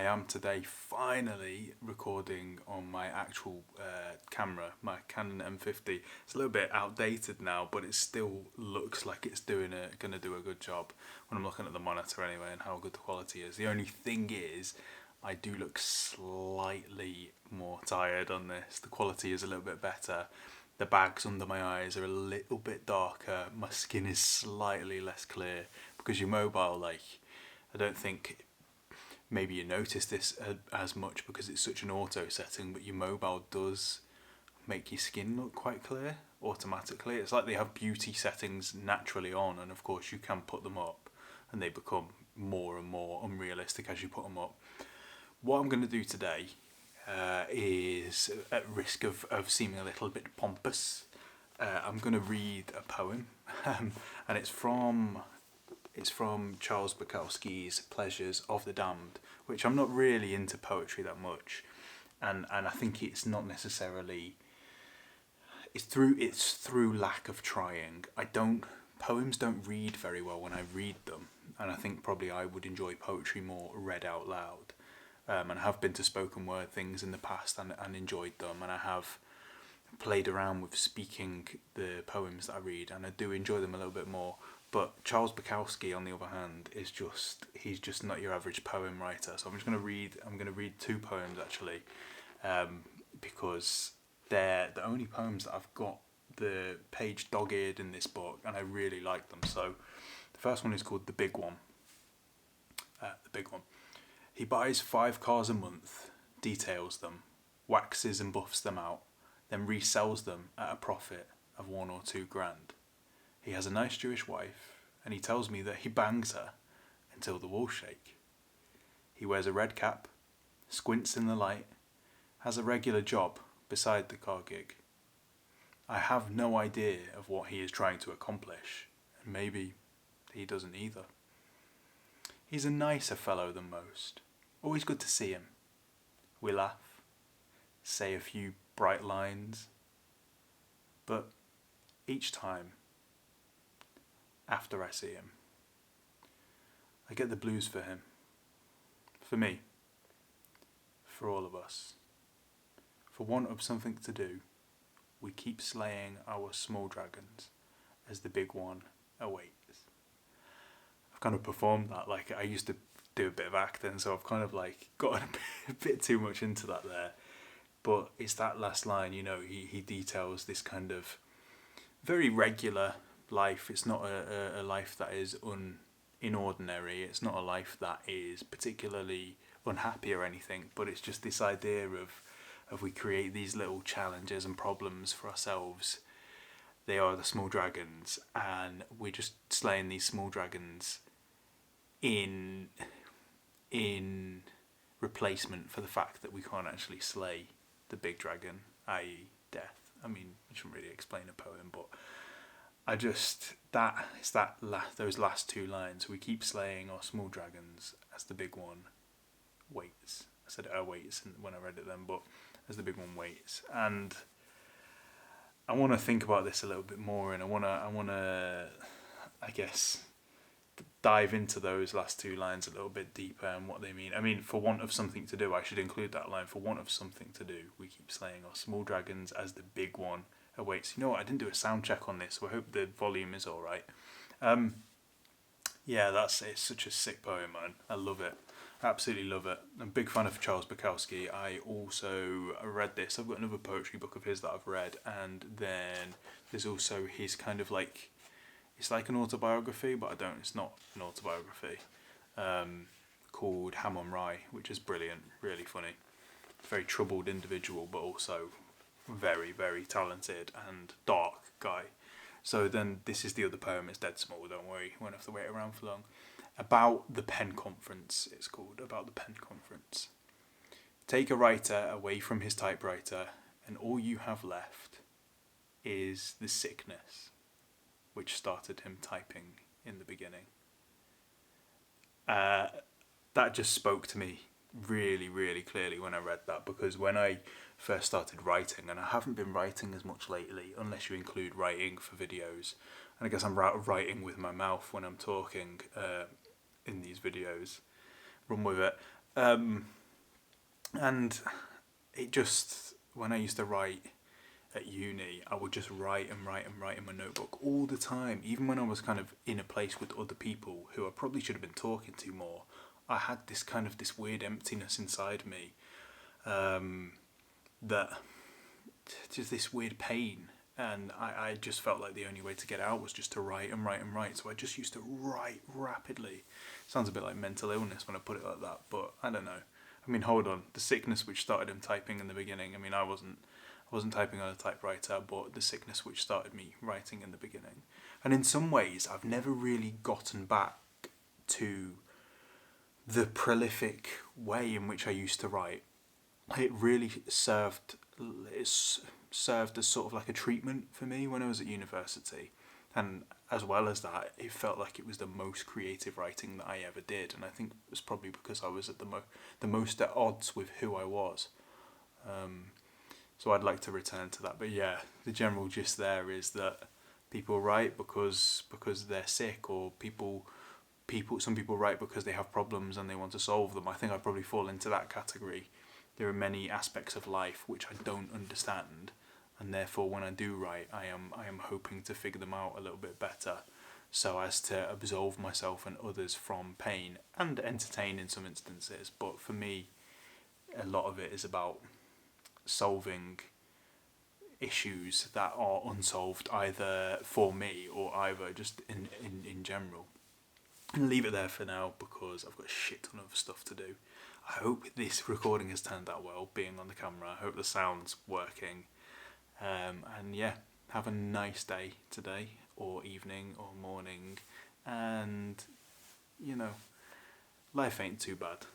I am today finally recording on my actual camera, my Canon M50. It's a little bit outdated now, but it still looks like it's going to do a good job when I'm looking at the monitor anyway and how good the quality is. The only thing is, I do look slightly more tired on this. The quality is a little bit better. The bags under my eyes are a little bit darker. My skin is slightly less clear because your mobile, I don't think maybe you notice this as much because it's such an auto setting, but your mobile does make your skin look quite clear automatically. It's like they have beauty settings naturally on, and of course you can put them up and they become more and more unrealistic as you put them up. What I'm going to do today is, at risk of seeming a little bit pompous, I'm going to read a poem, and it's from Charles Bukowski's Pleasures of the Damned, which I'm not really into poetry that much, and I think it's not necessarily, it's through lack of trying. Poems don't read very well when I read them, and I think probably I would enjoy poetry more read out loud. And I have been to spoken word things in the past and enjoyed them, and I have played around with speaking the poems that I read, and I do enjoy them a little bit more. But Charles Bukowski, on the other hand, he's just not your average poem writer. So I'm going to read two poems actually, because they're the only poems that I've got the page dog-eared in this book, and I really like them. So the first one is called The Big One. The Big One. He buys 5 cars a month, details them, waxes and buffs them out, then resells them at a profit of 1 or 2 grand. He has a nice Jewish wife, and he tells me that he bangs her until the walls shake. He wears a red cap, squints in the light, has a regular job beside the car gig. I have no idea of what he is trying to accomplish, and maybe he doesn't either. He's a nicer fellow than most. Always good to see him. We laugh, say a few bright lines, but each time, after I see him, I get the blues for him, for me, for all of us. For want of something to do, we keep slaying our small dragons as the big one awaits. I've kind of performed that, like I used to do a bit of acting, so I've kind of gotten a bit too much into that there. But it's that last line, he details this kind of very regular life. It's not a life that is inordinary. It's not a life that is particularly unhappy or anything, but it's just this idea of we create these little challenges and problems for ourselves. They are the small dragons, and we're just slaying these small dragons in replacement for the fact that we can't actually slay the big dragon, i.e. death. I mean, I shouldn't really explain a poem, but those last 2 lines. We keep slaying our small dragons as the big one waits. I said awaits when I read it then, but as the big one waits. And I want to think about this a little bit more, and I want to, I guess, dive into those last 2 lines a little bit deeper and what they mean. I mean, for want of something to do, I should include that line. For want of something to do, we keep slaying our small dragons as the big one awaits. You know what? I didn't do a sound check on this, so I hope the volume is all right. Yeah, it's such a sick poem, man. I love it. Absolutely love it. I'm a big fan of Charles Bukowski. I also read this. I've got another poetry book of his that I've read, and then there's also his kind of it's like an autobiography, but it's not an autobiography, called Ham on Rye, which is brilliant, really funny. Very troubled individual, but also very, very talented and dark guy. So then this is the other poem. It's dead small, don't worry, won't have to wait around for long. About the Pen Conference, it's called. About the Pen Conference. Take a writer away from his typewriter, and all you have left is the sickness which started him typing in the beginning. That just spoke to me really, really clearly when I read that, because when I first started writing, and I haven't been writing as much lately, unless you include writing for videos, and I guess I'm writing with my mouth when I'm talking in these videos, run with it. And it just, when I used to write at uni, I would just write and write and write in my notebook all the time. Even when I was kind of in a place with other people who I probably should have been talking to more, I had this weird emptiness inside me, that just this weird pain. And I just felt like the only way to get out was just to write and write and write. So I just used to write rapidly. Sounds a bit like mental illness when I put it like that, but I don't know. I mean, hold on. The sickness which started him typing in the beginning. I mean, I wasn't typing on a typewriter, but the sickness which started me writing in the beginning. And in some ways, I've never really gotten back to the prolific way in which I used to write. It really served as sort of like a treatment for me when I was at university. And as well as that, it felt like it was the most creative writing that I ever did. And I think it was probably because I was at the most at odds with who I was. So I'd like to return to that. But yeah, the general gist there is that people write because they're sick, or some people write because they have problems and they want to solve them. I think I probably fall into that category. There are many aspects of life which I don't understand, and therefore when I do write, I am hoping to figure them out a little bit better, so as to absolve myself and others from pain, and entertain in some instances. But for me, a lot of it is about solving issues that are unsolved, either for me or either just in general. And leave it there for now because I've got a shit ton of stuff to do. I hope this recording has turned out well, being on the camera. I hope the sound's working. And yeah, have a nice day today, or evening, or morning. And, life ain't too bad.